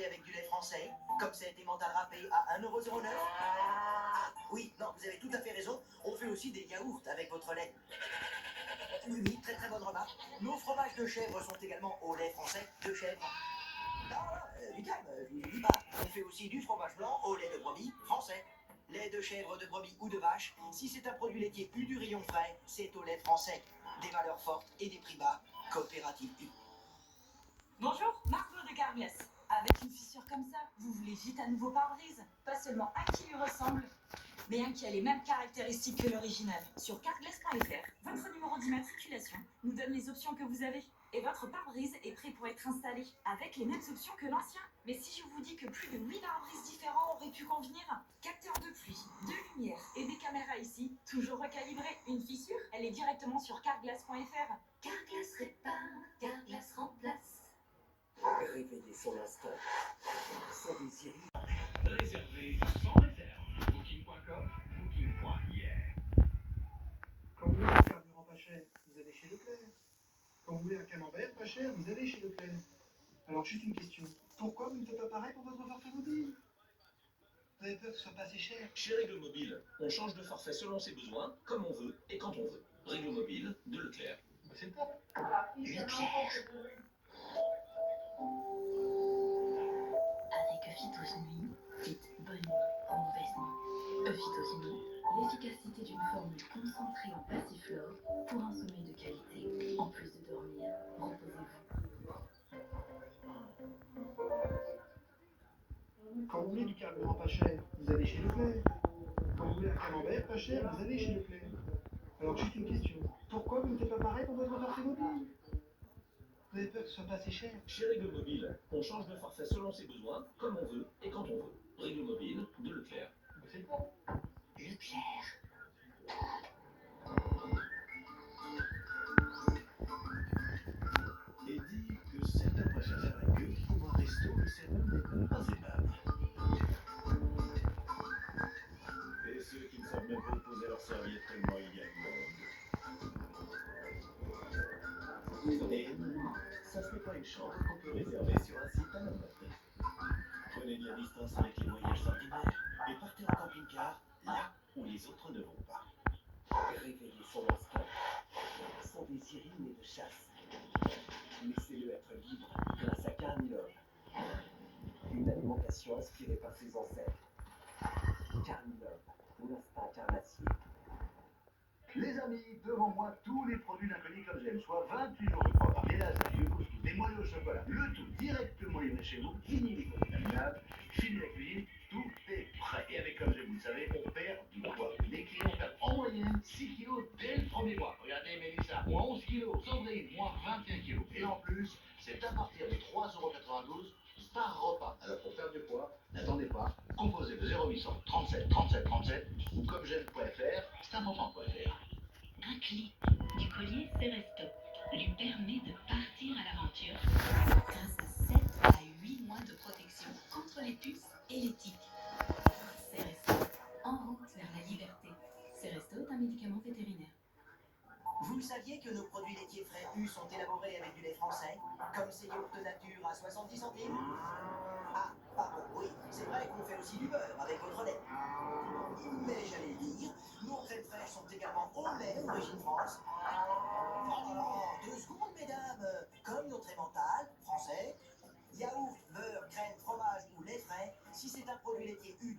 élaboré avec du lait français, comme c'est mental râpé à 1,09 €. Ah oui, non, vous avez tout à fait raison, on fait aussi des yaourts avec votre lait. Oui, oui, très très bonne remarque. Nos fromages de chèvre sont également au lait français de chèvre. Non, non, du calme, je vous dis pas. On fait aussi du fromage blanc au lait de brebis français. Lait de chèvre, de brebis ou de vache, si c'est un produit laitier U du rayon frais, c'est au lait français. Des valeurs fortes et des prix bas. Coopérative U. Bonjour, Margot de Carglass. Avec une fissure comme ça, vous voulez vite un nouveau pare-brise? Pas seulement un qui lui ressemble, mais un qui a les mêmes caractéristiques que l'original. Sur carglass.fr, votre numéro d'immatriculation nous donne les options que vous avez. Et votre pare-brise est prêt pour être installé, avec les mêmes options que l'ancien. Mais si je vous dis que plus de 8 pare-brises différents auraient pu convenir, capteur de pluie, de lumière et des caméras ici, toujours recalibré. Une fissure, elle est directement sur carglass.fr. Carglass répare, Carglass remplace. Réveillez son instinct. Son désir. Réservé sans réserve. Booking.com, booking.yeah. Quand vous voulez un carburant pas cher, vous allez chez Leclerc. Quand vous voulez un camembert pas cher, vous allez chez Leclerc. Alors juste une question, pourquoi vous ne faites pas pareil pour votre forfait mobile? Vous avez peur que ce soit pas assez cher? Chez Règle Mobile, on change de forfait selon ses besoins, comme on veut et quand on veut. Règle Mobile de Leclerc. C'est le top. Leclerc. Avec Phytos Nuit, dites bonne nuit en mauvaise nuit. Phytos Nuit, l'efficacité d'une formule concentrée en passiflore pour un sommeil de qualité. En plus de dormir, reposez-vous. Quand vous voulez du carburant pas cher, vous allez chez Leclerc. Quand vous voulez un camembert pas cher, vous allez chez Leclerc. Alors juste une question, pourquoi vous ne faites pas pareil pour votre forfait mobile? Vous avez peur que ce soit pas assez cher? Chez Règle Mobile, on change de forfait selon ses besoins, comme on veut et quand on veut. Règle Mobile de Leclerc. C'est le top. Leclerc. Et dit que certains préfèrent faire la queue pour un resto où le serveur n'est pas aimable. Et ceux qui ne savent même pas poser leur serviette tellement il y a de monde. Et non, ça ce n'est pas une chambre qu'on peut réserver sur un site à la mode. Prenez bien distance avec les voyages ordinaires et partez en camping-car là où les autres ne vont pas. Réveillez son instinct. Son désir inné de chasse. Laissez-le être libre grâce à Carnilov. Une alimentation inspirée par ses ancêtres. Carnilov, l'instinct carnassier. Les amis, devant moi, tous les produits d'Inconnu comme j'aime, soit 28 jours de programme. Des lasagnes, le couscous, des moelleux au chocolat, le tout directement livré chez vous. Fini les contaminables, fini la cuisine, tout est prêt. Et avec comme j'aime, vous le savez, on perd du poids. Les clients perdent en moyenne 6 kilos dès le premier mois. Regardez Mélissa, moins 11 kilos, Sandrine, moins 21 kilos. Et en plus, c'est à partir de 3,92 € par repas. Alors pour perdre du poids, n'attendez pas, composez le 0800 37 37 37 ou comme j'aime.fr, c'est important.fr. Un clic du collier Ceresto lui permet de partir à l'aventure grâce à 7 à 8 mois de protection contre les puces et les tiques. Ceresto, en route vers la liberté. Ceresto est un médicament vétérinaire. Vous le saviez que nos produits laitiers frais U sont élaborés avec du lait français, comme ces yaourts de nature à 70 centimes? Ah, pardon, oui, c'est vrai qu'on fait aussi du beurre avec votre lait. Mais j'allais dire, nos crèmes fraîches sont également au lait d'origine France. Oh non, 2 secondes, mesdames. Comme notre emmental, français, yaourt, beurre, crème, fromage ou lait frais, si c'est un produit laitier U